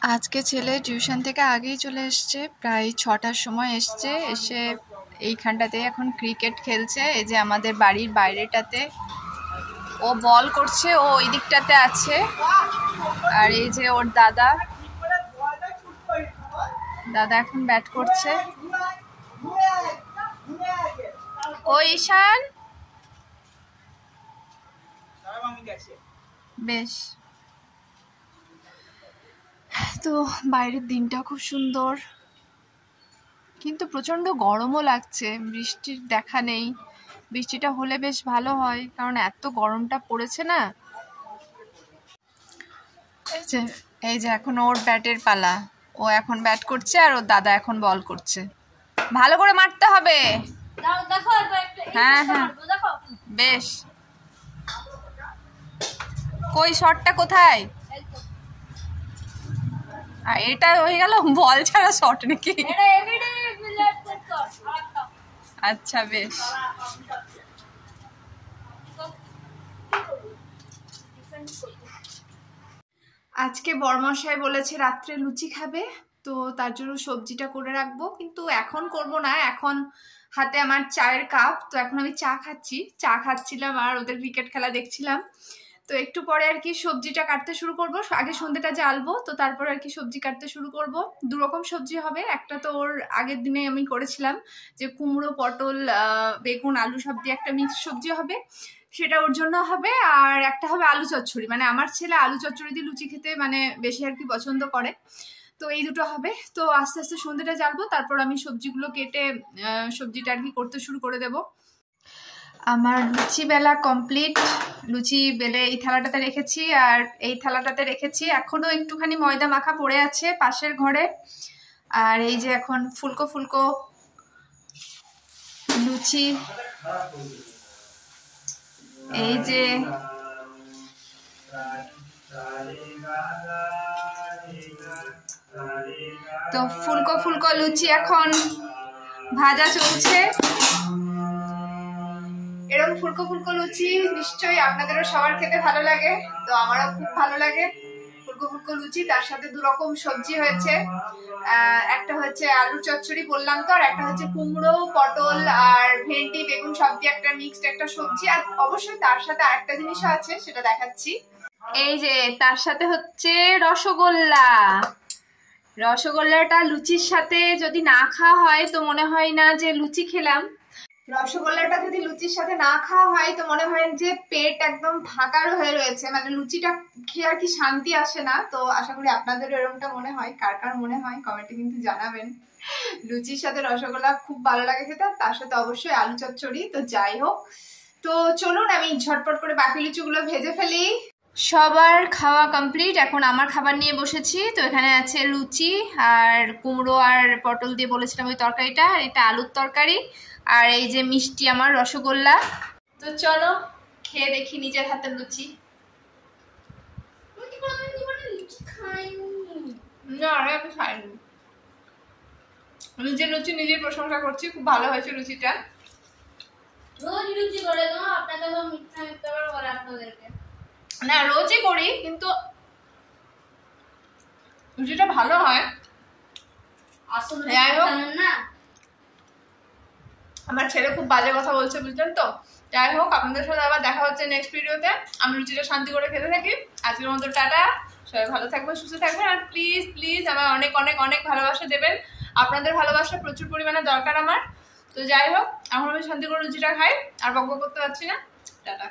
আজকে ছেলে টিউশন থেকে আগেই চলে এসছে, প্রায় 6টার সময় এসছে। এসে এইখানটাতে এখন ক্রিকেট খেলছে। এই যে আমাদের বাড়ির বাইরেটাতে ও বল করছে, ও ওই দিকটাতে আছে। আর এই যে ওর দাদা এখন ব্যাট করছে। ও ঈশান, বেশ। তো বাইরের দিনটা খুব সুন্দর, কিন্তু প্রচণ্ড গরমও লাগছে। বৃষ্টির দেখা নেই। বৃষ্টিটা হলে বেশ ভালো হয়, কারণ এত গরমটা পড়েছে না। এই যে এখন ওর ব্যাটের পালা। ও এখন ব্যাট করছে আর ওর দাদা এখন বল করছে। ভালো করে মারতে হবে। হ্যাঁ হ্যাঁ, বেশ। কই শটটা কোথায়? আর এটা হয়ে গেল বল ছাড়া শট নাকি? আচ্ছা, বেশ। আজকে বরমশাই বলেছে রাত্রে লুচি খাবে, তো তার জন্য সবজিটা করে রাখবো। কিন্তু এখন করব না, এখন হাতে আমার চায়ের কাপ। তো এখন আমি চা খাচ্ছিলাম আর ওদের ক্রিকেট খেলা দেখছিলাম। তো একটু পরে আর কি সবজিটা কাটতে শুরু করব। আগে সন্ধ্যেটা জ্বালবো, তো তারপর আর কি সবজি কাটতে শুরু করব। দুরকম সবজি হবে। একটা তো ওর আগের দিনে আমি করেছিলাম, যে কুমড়ো, পটল, বেগুন, আলু সব দিয়ে একটা মিক্স সবজি হবে, সেটা ওর জন্য হবে। আর একটা হবে আলু চচ্চড়ি, মানে আমার ছেলে আলু চচ্চড়ি দিয়ে লুচি খেতে মানে বেশি আর কি পছন্দ করে। তো এই দুটো হবে। তো আস্তে আস্তে সন্ধ্যেটা জ্বালবো, তারপর আমি সবজিগুলো কেটে সবজিটা আর কি করতে শুরু করে দেব। আমার লুচি বেলা কমপ্লিট। লুচি বেলে এই থালাটাতে রেখেছি আর এই থালাটাতে রেখেছি। এখনো একটুখানি ময়দা মাখা পড়ে আছে পাশের ঘরে। আর এই যে এখন ফুলকো ফুলকো লুচি, এই যে তো ফুলকো ফুলকো লুচি এখন ভাজা চলছে। এরকম ফুলকো ফুলকো লুচি নিশ্চয়ই আপনাদেরও সবার খেতে ভালো লাগে। তো আমারও খুব ভালো লাগে ফুলকো ফুলকো লুচি। তার সাথে দুরকম সবজি হয়েছে। একটা হচ্ছে আলু চচ্চড়ি বললাম তো, আর একটা হচ্ছে কুমড়ো, পটল আর ভেন্ডি, বেগুন সব দিয়ে একটা মিক্সড একটা সবজি। আর অবশ্যই তার সাথে আরেকটা জিনিসও আছে, সেটা দেখাচ্ছি। এই যে তার সাথে হচ্ছে রসগোল্লা। রসগোল্লাটা লুচির সাথে যদি না খাওয়া হয় তো মনে হয় না যে লুচি খেলাম। রসগোল্লাটা যদি লুচির সাথে না খাওয়া হয় তো মনে হয় যে পেট একদম ফাঁকার হয়ে রয়েছে, মানে লুচিটা খেয়ে আর কি শান্তি আসে না। তো আশা করি আপনাদেরও এরকমটা মনে হয়। কার কার মনে হয় কমেন্টে কিন্তু জানাবেন। লুচির সাথে রসগোল্লা খুব ভালো লাগে খেতে, তার সাথে অবশ্যই আলু চচ্চড়ি। তো যাই হোক, তো চলুন আমি ঝটপট করে বাকি লুচিগুলো ভেজে ফেলি। সবার খাওয়া কমপ্লিট, এখন আমার খাবার নিয়ে বসেছি। তো এখানে আছে লুচি আর কুমড়ো আর পটল দিয়ে বলেছিলাম ওই তরকারিটা, আর এটা আলুর তরকারি, আর এই যে মিষ্টি আমার রসগোল্লা। তো চলো খেয়ে দেখি নিজের হাতের লুচি। না, আমি খাইনি। নিজের লুচি নিজের প্রশংসা করছি, খুব ভালো হয়েছে লুচিটা। না, রোজই করি, কিন্তু লুচিটা ভালো হয়। যাই হোক, আমার ছেলে খুব বাজে কথা বলছে, বুঝলেন তো। যাই হোক, আপনাদের সাথে আবার দেখা হচ্ছে নেক্সট ভিডিওতে। আমি লুচিটা শান্তি করে খেতে থাকি। আজকের মতো টাটা। সবাই ভালো থাকবেন, সুস্থ থাকবেন। আর প্লিজ প্লিজ আমার অনেক অনেক অনেক ভালোবাসা দেবেন। আপনাদের ভালোবাসা প্রচুর পরিমাণে দরকার আমার। তো যাই হোক, এখন আমি শান্তি করে লুচিটা খাই, আর বকবক করতে পারছি না। টাটা।